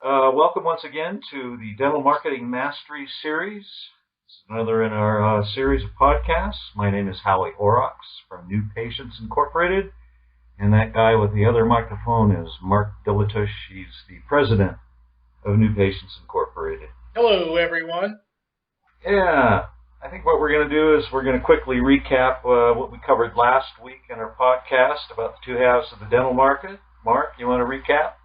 Welcome once again to the Dental Marketing Mastery Series. This is another in our series of podcasts. My name is Howie from New Patients Incorporated, and that guy with the other microphone is Mark Dilatush. He's the president of New Patients Incorporated. Hello, everyone. Yeah, I think what we're going to do is we're going to quickly recap what we covered last week in our podcast about the two halves of the dental market. Mark, you want to recap?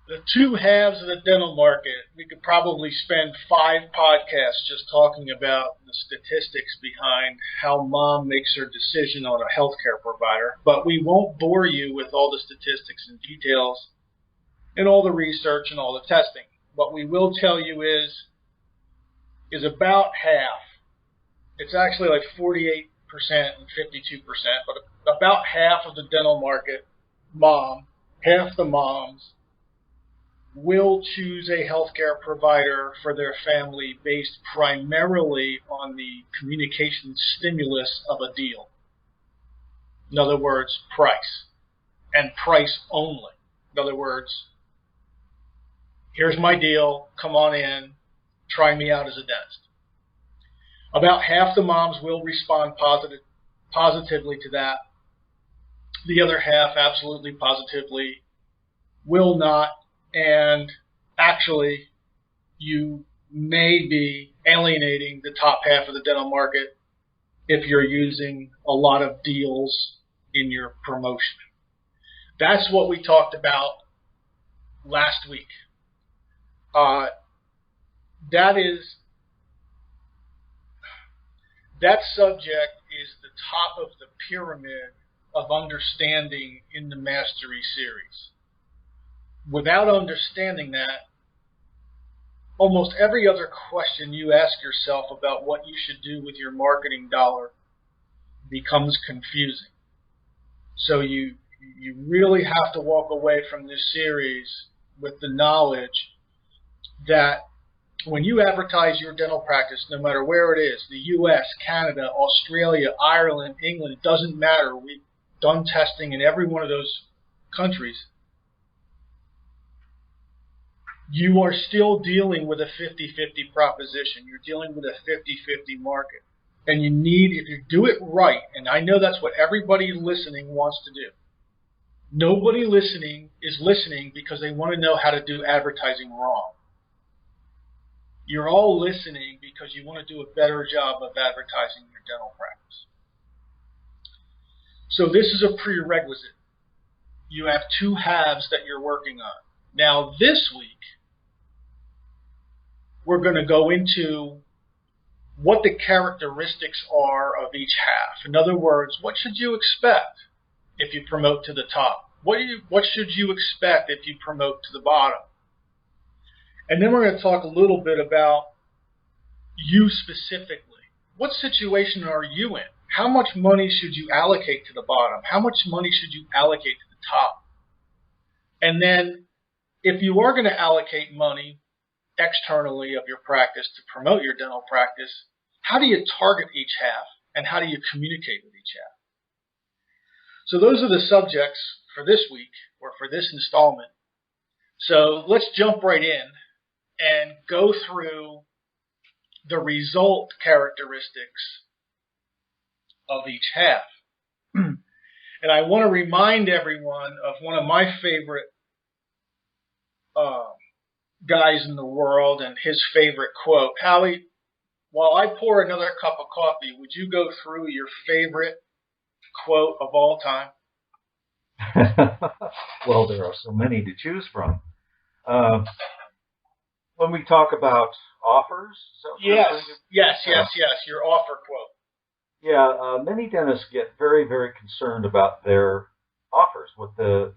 The two halves of the dental market. We could probably spend 5 podcasts just talking about the statistics behind how mom makes her decision on a healthcare provider. But we won't bore you with all the statistics and details and all the research and all the testing. What we will tell you is about half. It's actually like 48% and 52%, but about half of the dental market, half the moms, will choose a healthcare provider for their family based primarily on the communication stimulus of a deal. In other words, price, and price only. In other words, here's my deal, come on in, try me out as a dentist. About half the moms will respond positively to that. The other half absolutely positively will not. And actually, you may be alienating the top half of the dental market if you're using a lot of deals in your promotion. That's what we talked about last week. That subject is the top of the pyramid of understanding in the Mastery series. Without understanding that, almost every other question you ask yourself about what you should do with your marketing dollar becomes confusing. So you really have to walk away from this series with the knowledge that when you advertise your dental practice, no matter where it is, the US, Canada, Australia, Ireland, England, it doesn't matter. We've done testing in every one of those countries. You are still dealing with a 50-50 proposition. You're dealing with a 50-50 market. And you need, if you do it right, and I know that's what everybody listening wants to do. Nobody listening is listening because they want to know how to do advertising wrong. You're all listening because you want to do a better job of advertising your dental practice. So this is a prerequisite. You have two halves that you're working on. Now this week, we're going to go into what the characteristics are of each half. In other words, what should you expect if you promote to the top? What should you expect if you promote to the bottom? And then we're going to talk a little bit about you specifically. What situation are you in? How much money should you allocate to the bottom? How much money should you allocate to the top? And then if you are going to allocate money externally of your practice to promote your dental practice, how do you target each half and how do you communicate with each half? So those are the subjects for this week or for this installment. So let's jump right in and go through the result characteristics of each half. And I want to remind everyone of one of my favorite guys in the world and his favorite quote. Howie, while I pour another cup of coffee, would you go through your favorite quote of all time? Well, there are so many to choose from. When we talk about offers, yes, your offer quote. Yeah, many dentists get very, very concerned about their offers, what the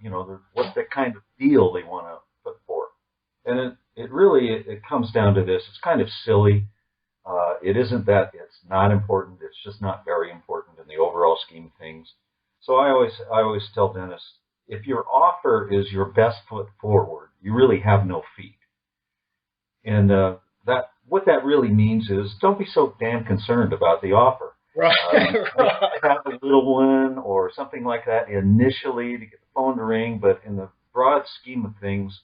kind of deal they want to put forth, and it really comes down to this. It's kind of silly. It isn't that it's not important. It's just not very important in the overall scheme of things. So I always tell dentists, if your offer is your best foot forward, you really have no feet. And what that really means is don't be so damn concerned about the offer. Right. Have a little one or something like that initially to get the phone to ring, but in the broad scheme of things,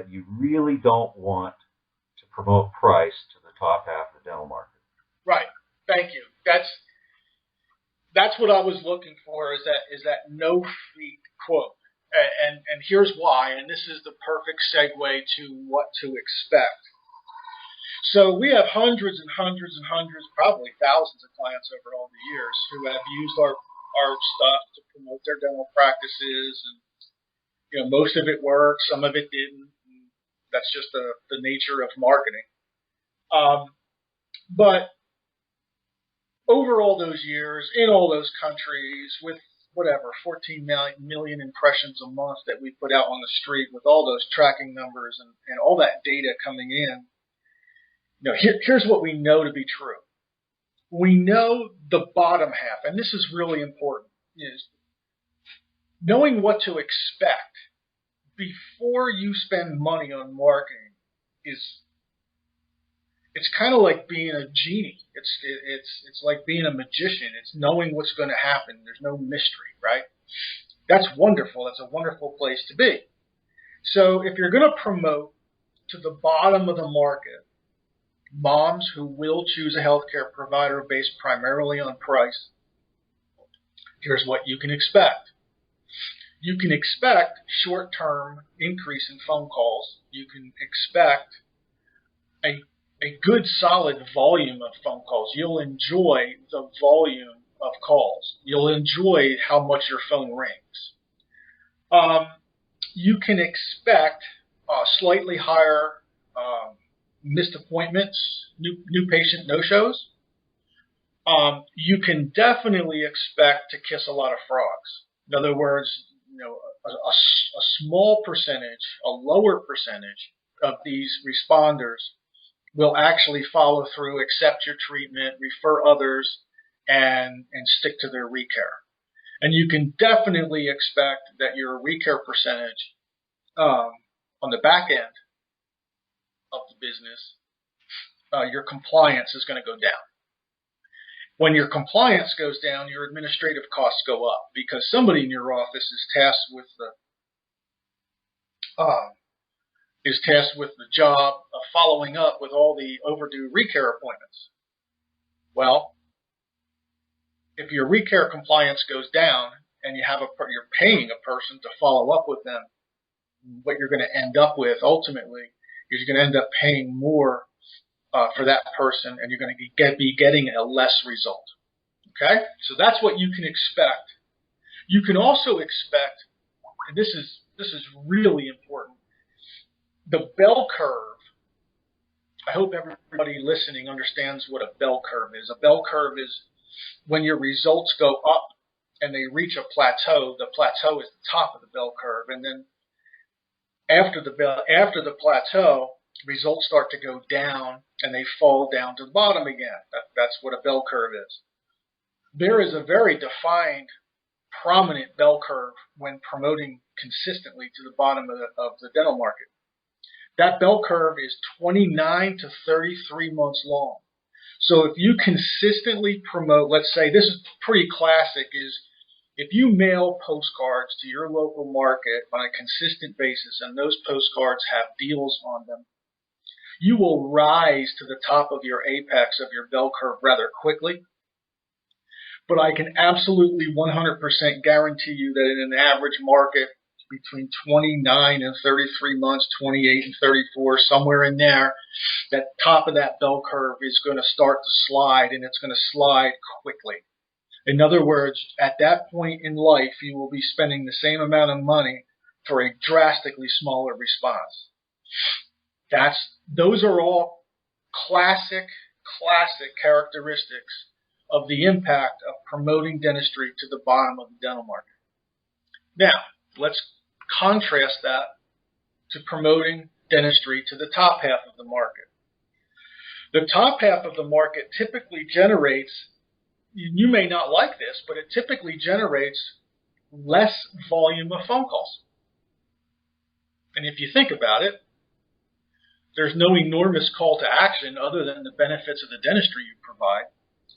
you really don't want to promote price to the top half of the dental market. Right. Thank you. That's what I was looking for, is that no fee quote. And here's why, and this is the perfect segue to what to expect. So we have hundreds and hundreds and hundreds, probably thousands of clients over all the years who have used our stuff to promote their dental practices, and most of it worked, some of it didn't. That's just the nature of marketing. But over all those years, in all those countries, with whatever, 14 million impressions a month that we put out on the street, with all those tracking numbers and all that data coming in, here's what we know to be true. We know the bottom half, and this is really important, is knowing what to expect before you spend money on marketing it's kind of like being a genie. It's like being a magician. It's knowing what's going to happen. There's no mystery, right? That's wonderful. That's a wonderful place to be. So if you're going to promote to the bottom of the market, moms who will choose a healthcare provider based primarily on price, here's what you can expect. You can expect short-term increase in phone calls. You can expect a good solid volume of phone calls. You'll enjoy the volume of calls. You'll enjoy how much your phone rings. You can expect slightly higher missed appointments, new patient no-shows. You can definitely expect to kiss a lot of frogs. In other words, a small percentage, a lower percentage of these responders will actually follow through, accept your treatment, refer others, and stick to their recare. And you can definitely expect that your recare percentage on the back end of the business, your compliance is going to go down. When your compliance goes down, your administrative costs go up because somebody in your office is tasked with the job of following up with all the overdue recare appointments. Well, if your recare compliance goes down and you're paying a person to follow up with them, what you're going to end up with ultimately is you're going to end up paying more for that person, and you're going to be getting a less result. Okay? So that's what you can expect. You can also expect, and this is really important, the bell curve. I hope everybody listening understands what a bell curve is. A bell curve is when your results go up and they reach a plateau. The plateau is the top of the bell curve, and then after the plateau, results start to go down and they fall down to the bottom again. That's what a bell curve is. There is a very defined, prominent bell curve when promoting consistently to the bottom of the dental market. That bell curve is 29 to 33 months long. So if you consistently promote, let's say, this is pretty classic, is if you mail postcards to your local market on a consistent basis and those postcards have deals on them, you will rise to the top of your apex of your bell curve rather quickly. But I can absolutely 100% guarantee you that in an average market between 29 and 33 months, 28 and 34, somewhere in there, that top of that bell curve is going to start to slide, and it's going to slide quickly. In other words, at that point in life, you will be spending the same amount of money for a drastically smaller response. Those are all classic characteristics of the impact of promoting dentistry to the bottom of the dental market. Now, let's contrast that to promoting dentistry to the top half of the market. The top half of the market typically generates, you may not like this, but it typically generates less volume of phone calls. And if you think about it, there's no enormous call to action other than the benefits of the dentistry you provide.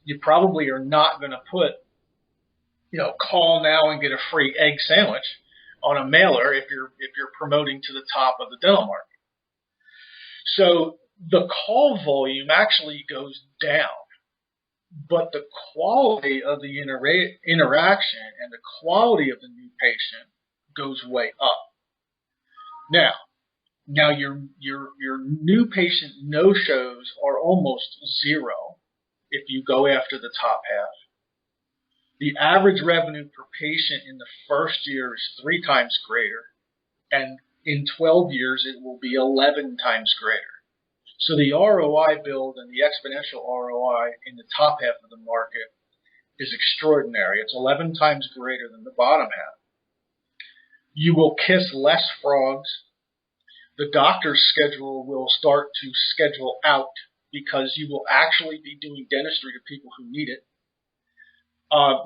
You probably are not going to put, call now and get a free egg sandwich on a mailer if you're promoting to the top of the dental market. So the call volume actually goes down, but the quality of the interaction and the quality of the new patient goes way up. Now your new patient no-shows are almost zero if you go after the top half. The average revenue per patient in the first year is 3 times greater, and in 12 years it will be 11 times greater. So the ROI build and the exponential ROI in the top half of the market is extraordinary. It's 11 times greater than the bottom half. You will kiss less frogs. The doctor's schedule will start to schedule out because you will actually be doing dentistry to people who need it.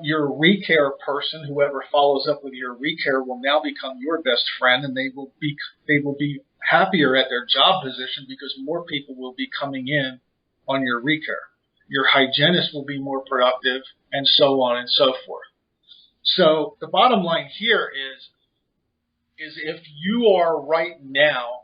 Your recare person, whoever follows up with your recare, will now become your best friend, and they will be happier at their job position because more people will be coming in on your recare. Your hygienist will be more productive, and so on and so forth. So the bottom line here is if you are right now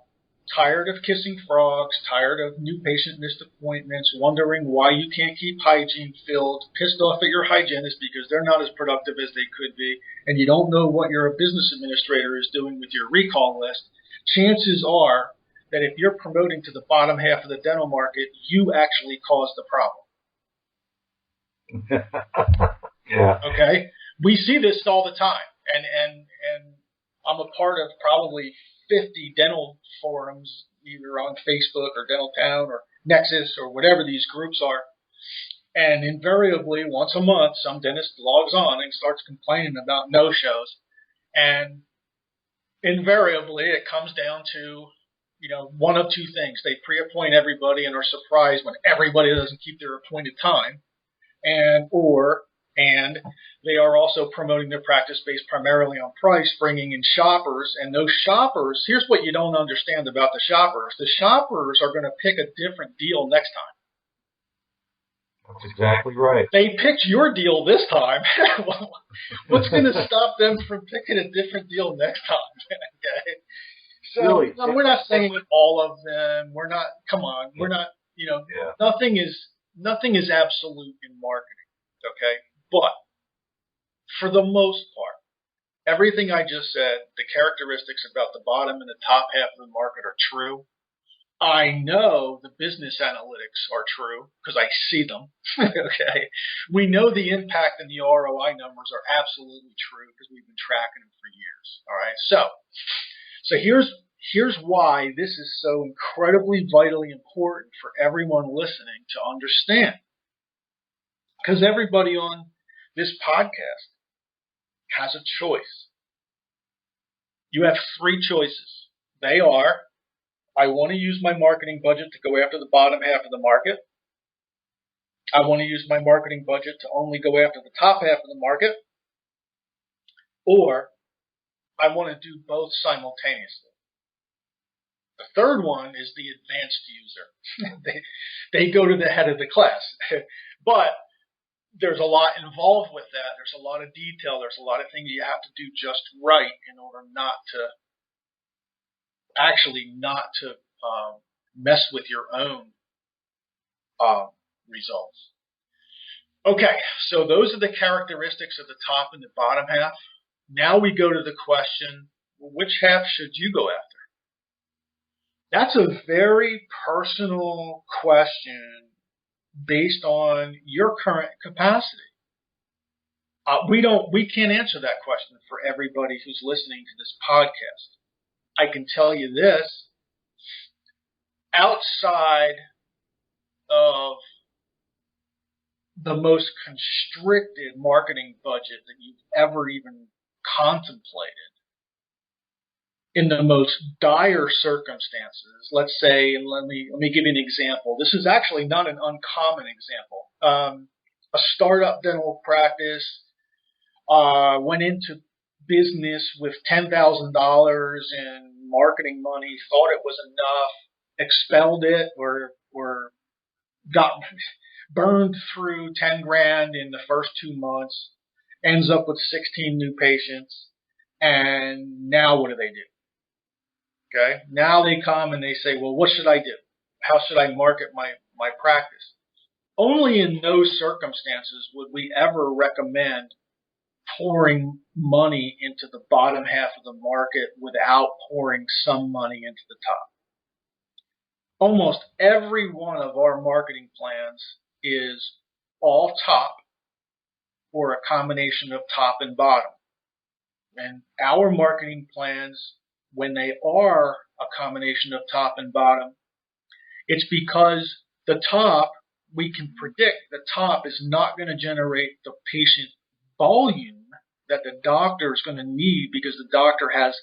tired of kissing frogs, tired of new patient missed appointments, wondering why you can't keep hygiene filled, pissed off at your hygienist because they're not as productive as they could be, and you don't know what your business administrator is doing with your recall list, chances are that if you're promoting to the bottom half of the dental market, you actually caused the problem. Yeah. Okay? We see this all the time, and I'm a part of probably 50 dental forums, either on Facebook or Dental Town or Nexus or whatever these groups are. And invariably, once a month, some dentist logs on and starts complaining about no-shows. And invariably, it comes down to, one of two things. They pre-appoint everybody and are surprised when everybody doesn't keep their appointed time. And they are also promoting their practice based primarily on price, bringing in shoppers. And those shoppers, here's what you don't understand about the shoppers. The shoppers are going to pick a different deal next time. That's exactly right. They picked your deal this time. What's going to stop them from picking a different deal next time? Okay. So really, we're not saying with all of them. We're not. Come on. We're not. Nothing is absolute in marketing. Okay. But for the most part, everything I just said, the characteristics about the bottom and the top half of the market are true. I know the business analytics are true because I see them. Okay. We know the impact and the ROI numbers are absolutely true because we've been tracking them for years. All right. So here's why this is so incredibly vitally important for everyone listening to understand. Because everybody on this podcast has a choice. You have 3 choices. They are, I want to use my marketing budget to go after the bottom half of the market. I want to use my marketing budget to only go after the top half of the market. Or I want to do both simultaneously. The third one is the advanced user. They go to the head of the class. But there's a lot involved with that. There's a lot of detail. There's a lot of things you have to do just right in order not to mess with your own results. Okay, so those are the characteristics of the top and the bottom half. Now we go to the question, which half should you go after? That's a very personal question based on your current capacity. We can't answer that question for everybody who's listening to this podcast. I can tell you this, outside of the most constricted marketing budget that you've ever even contemplated, in the most dire circumstances, let's say, and let me give you an example. This is actually not an uncommon example. A startup dental practice went into business with $10,000 in marketing money, thought it was enough, expelled it, or got burned through 10 grand in the first 2 months, ends up with 16 new patients. And now what do they do? Okay, now they come and they say, well, what should I do? How should I market my practice? Only in those circumstances would we ever recommend pouring money into the bottom half of the market without pouring some money into the top. Almost every one of our marketing plans is all top or a combination of top and bottom. And our marketing plans, when they are a combination of top and bottom, it's because the top, we can predict the top is not going to generate the patient volume that the doctor is going to need because the doctor has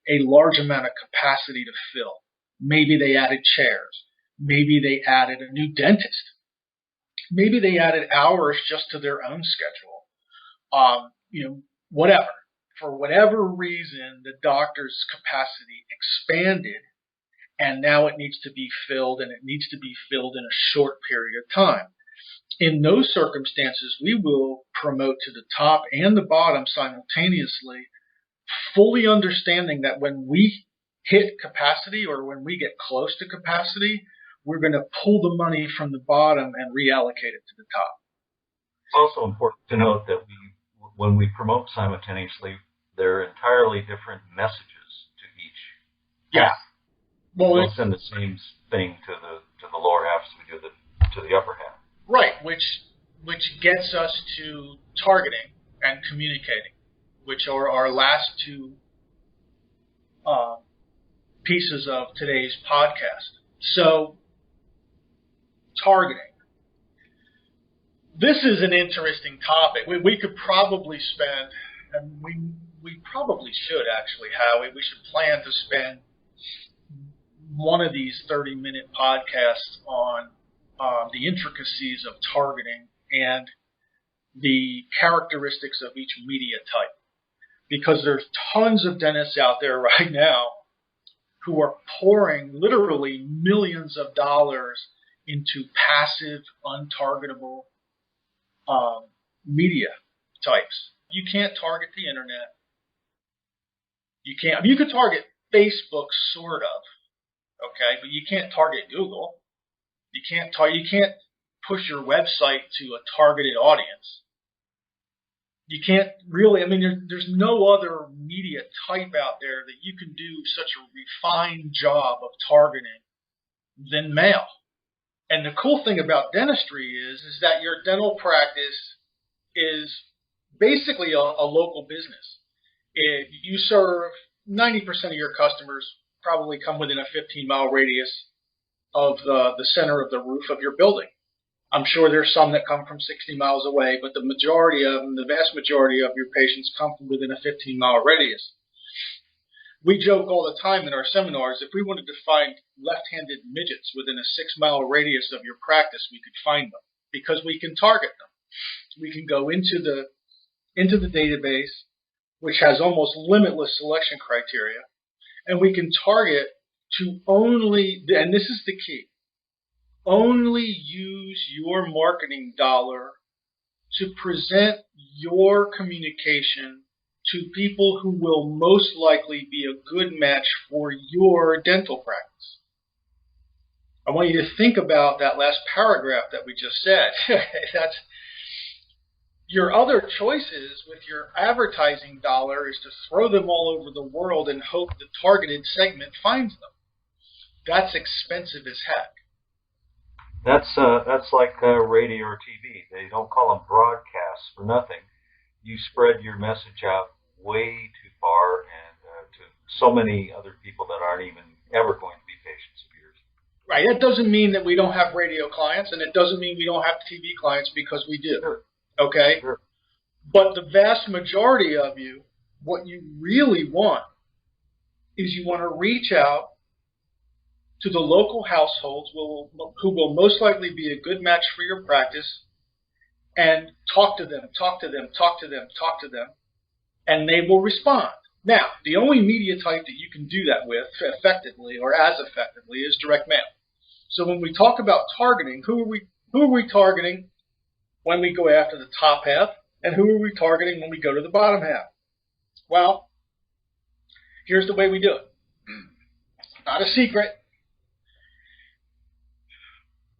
a large amount of capacity to fill. Maybe they added chairs. Maybe they added a new dentist. Maybe they added hours just to their own schedule. Whatever. For whatever reason, the doctor's capacity expanded, and now it needs to be filled, and it needs to be filled in a short period of time. In those circumstances, we will promote to the top and the bottom simultaneously, fully understanding that when we hit capacity or when we get close to capacity, we're going to pull the money from the bottom and reallocate it to the top. It's also important to note that when we promote simultaneously, there are entirely different messages to each half. Well, we'll send the same thing to the lower half as we do to the upper half. Right, which gets us to targeting and communicating, which are our last two pieces of today's podcast. So, targeting. This is an interesting topic. We could probably spend, and we probably should actually, Howie, we should plan to spend one of these 30-minute podcasts on the intricacies of targeting and the characteristics of each media type. Because there's tons of dentists out there right now who are pouring literally millions of dollars into passive, untargetable media types. You can't target the internet. You could target Facebook, sort of, okay, but you can't target Google. You can't push your website to a targeted audience. You can't really, there's no other media type out there that you can do such a refined job of targeting than mail. And the cool thing about dentistry is that your dental practice is basically a local business. If you serve 90% of your customers probably come within a 15-mile radius of the center of the roof of your building. I'm sure there's some that come from 60 miles away, but the vast majority of your patients come from within a 15-mile radius. We joke all the time in our seminars, if we wanted to find left-handed midgets within a 6-mile radius of your practice, we could find them because we can target them. We can go into the database, which has almost limitless selection criteria, and we can target to only, and this is the key, only use your marketing dollar to present your communication to people who will most likely be a good match for your dental practice. I want you to think about that last paragraph that we just said. That's your other choices with your advertising dollar is to throw them all over the world and hope the targeted segment finds them. That's expensive as heck. That's like radio or TV. They don't call them broadcasts for nothing. You spread your message out way too far and to so many other people that aren't even ever going to be patients of yours. Right. That doesn't mean that we don't have radio clients, and it doesn't mean we don't have TV clients, because we do. Sure. Okay? Sure. But the vast majority of you, what you really want is you want to reach out to the local households who will most likely be a good match for your practice, and talk to them, and they will respond. Now, the only media type that you can do that with effectively or as effectively is direct mail. So when we talk about targeting, who are we targeting when we go after the top half, and who are we targeting when we go to the bottom half? Well, Here's the way we do it. Not a secret.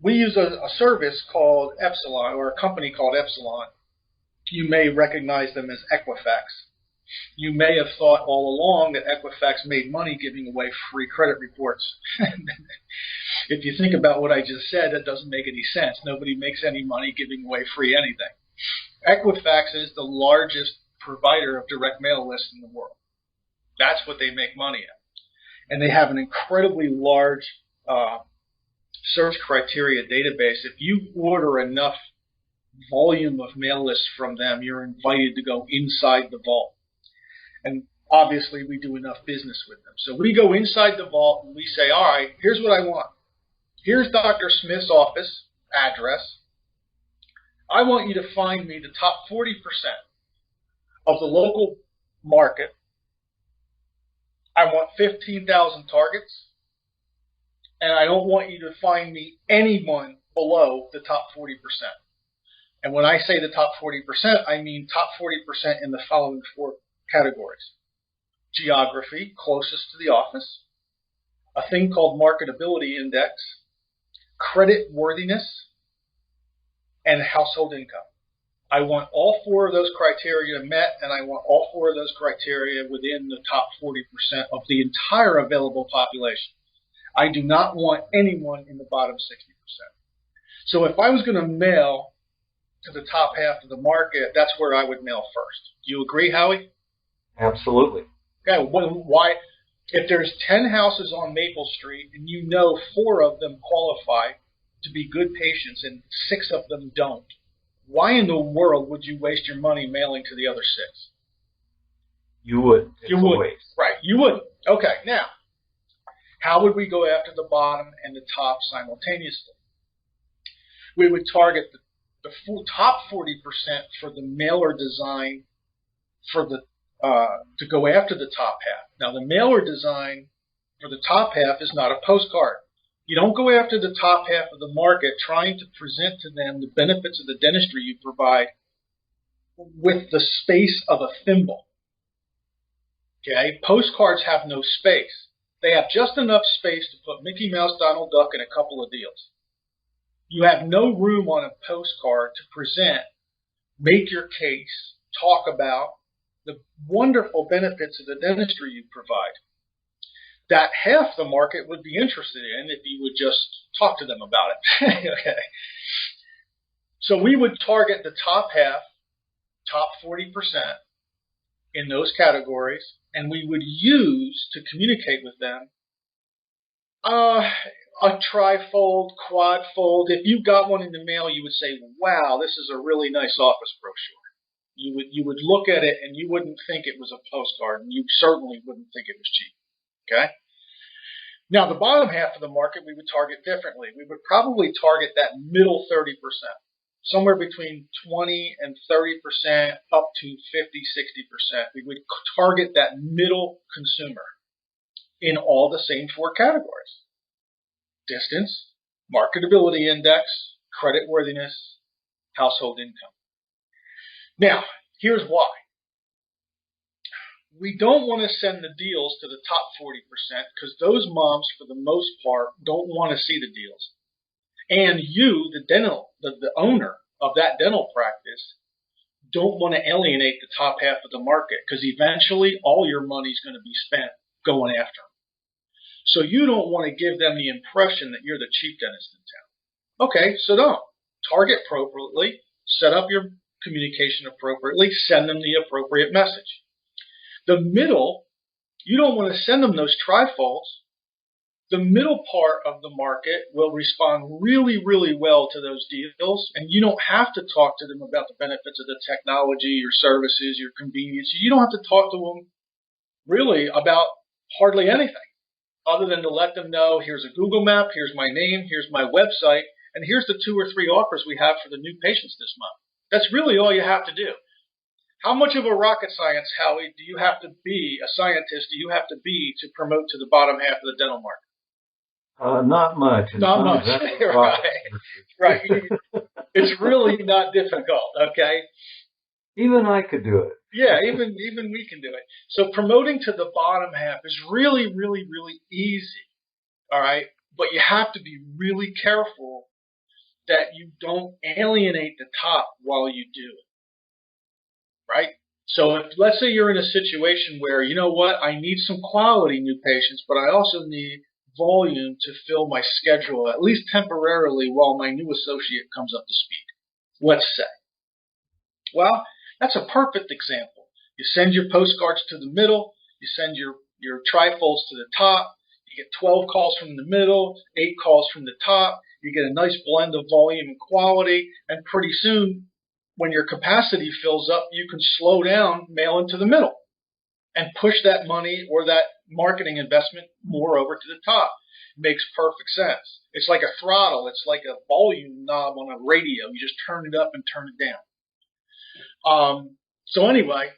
We use a service called Epsilon, or a company called Epsilon. You may recognize them as Equifax. You may have thought all along that Equifax made money giving away free credit reports. If you think about what I just said, that doesn't make any sense. Nobody makes any money giving away free anything. Equifax is the largest provider of direct mail lists in the world. That's what they make money at. And they have an incredibly large search criteria database. If you order enough volume of mail lists from them, you're invited to go inside the vault. And obviously we do enough business with them. So we go inside the vault and we say, all right, here's what I want. Here's Dr. Smith's office address. I want you to find me the top 40% of the local market. I want 15,000 targets. And I don't want you to find me anyone below the top 40%. And when I say the top 40%, I mean top 40% in the following 4 categories. Geography, closest to the office. A thing called marketability index. Credit worthiness. And household income. I want all 4 of those criteria met, and I want all 4 of those criteria within the top 40% of the entire available population. I do not want anyone in the bottom 60%. So if I was going to mail to the top half of the market, that's where I would mail first. Do you agree, Howie? Absolutely. Okay, why? If there's 10 houses on Maple Street and you know 4 of them qualify to be good patients and 6 of them don't, why in the world would you waste your money mailing to the other 6? You would. You would. Right, you wouldn't. Okay, now, how would we go after the bottom and the top simultaneously? We would target the top 40% for the mailer design for the to go after the top half. Now, the mailer design for the top half is not a postcard. You don't go after the top half of the market trying to present to them the benefits of the dentistry you provide with the space of a thimble. Okay? Postcards have no space. They have just enough space to put Mickey Mouse, Donald Duck, and a couple of deals. You have no room on a postcard to present, make your case, talk about the wonderful benefits of the dentistry you provide. That half the market would be interested in if you would just talk to them about it. Okay. So we would target the top half, top 40% in those categories, and we would use to communicate with them a trifold, quadfold. If you got one in the mail, you would say, wow, this is a really nice office brochure. You would look at it and you wouldn't think it was a postcard, and you certainly wouldn't think it was cheap. Okay? Now, the bottom half of the market we would target differently. We would probably target that middle 30%, somewhere between 20 and 30%, up to 50, 60%. We would target that middle consumer in all the same 4 categories. Distance, marketability index, credit worthiness, household income. Now, here's why. We don't want to send the deals to the top 40% because those moms, for the most part, don't want to see the deals. And you, the owner of that dental practice, don't want to alienate the top half of the market because eventually all your money is going to be spent going after them. So you don't want to give them the impression that you're the cheap dentist in town. Okay, so don't. Target appropriately, set up your communication appropriately, send them the appropriate message. The middle, you don't want to send them those trifolds. The middle part of the market will respond really, really well to those deals, and you don't have to talk to them about the benefits of the technology, your services, your convenience. You don't have to talk to them really about hardly anything other than to let them know, here's a Google map, here's my name, here's my website, and here's the 2 or 3 offers we have for the new patients this month. That's really all you have to do. How much of a rocket science, Howie, do you have to be, a scientist, do you have to be to promote to the bottom half of the dental market? Not much. Not much. Right. Right. It's really not difficult, okay? Even I could do it. Yeah, even we can do it. So promoting to the bottom half is really, really, really easy. All right, but you have to be really careful that you don't alienate the top while you do it. Right. So if let's say you're in a situation where you know what, I need some quality new patients, but I also need volume to fill my schedule at least temporarily while my new associate comes up to speed. Let's say. Well, that's a perfect example. You send your postcards to the middle, you send your trifolds to the top, you get 12 calls from the middle, 8 calls from the top, you get a nice blend of volume and quality, and pretty soon, when your capacity fills up, you can slow down, mail into the middle, and push that money or that marketing investment more over to the top. It makes perfect sense. It's like a throttle. It's like a volume knob on a radio. You just turn it up and turn it down. So anyway,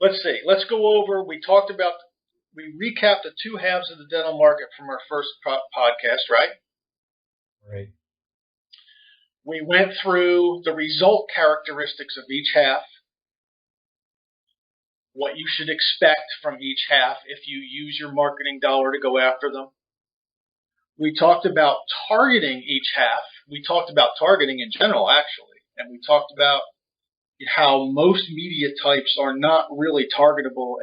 let's see. Let's go over. We recapped the two halves of the dental market from our first podcast, right? Right. We went through the result characteristics of each half, what you should expect from each half if you use your marketing dollar to go after them. We talked about targeting each half. We talked about targeting in general, actually, and we talked about how most media types are not really targetable,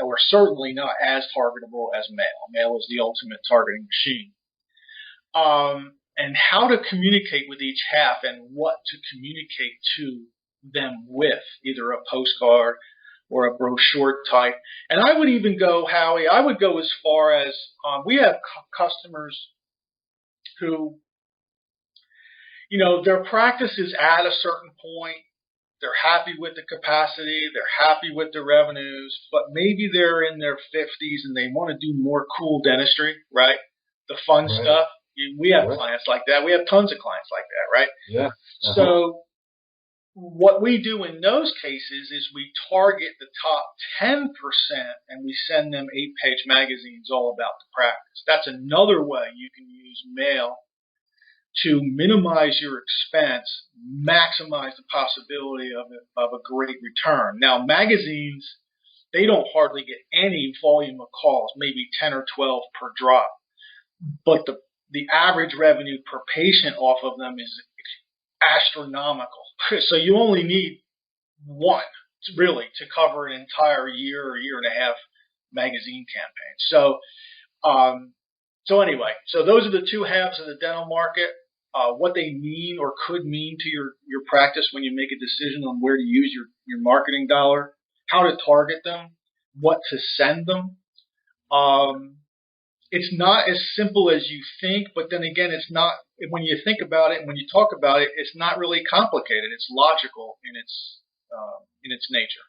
or certainly not as targetable as mail. Mail is the ultimate targeting machine. And how to communicate with each half and what to communicate to them with, either a postcard or a brochure type. And I would even go, Howie, I would go as far as we have customers who, their practice is at a certain point. They're happy with the capacity. They're happy with the revenues, but maybe they're in their 50s and they want to do more cool dentistry, right? The fun stuff. We have clients like that. We have tons of clients like that, right? Yeah. So what we do in those cases is we target the top 10% and we send them 8-page magazines all about the practice. That's another way you can use mail to minimize your expense, maximize the possibility of a great return. Now, magazines, they don't hardly get any volume of calls, maybe 10 or 12 per drop. But the average revenue per patient off of them is astronomical. So you only need one, really, to cover an entire year or year and a half magazine campaign. So anyway, so those are the two halves of the dental market. What they mean or could mean to your practice when you make a decision on where to use your marketing dollar, how to target them, what to send them. It's not as simple as you think, but then again, it's not, when you think about it and when you talk about it, it's not really complicated. It's logical in its nature.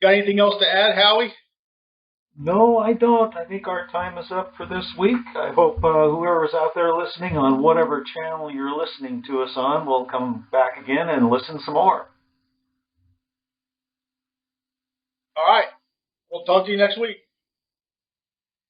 Got anything else to add, Howie? No, I don't. I think our time is up for this week. I hope whoever's out there listening on whatever channel you're listening to us on will come back again and listen some more. All right. We'll talk to you next week.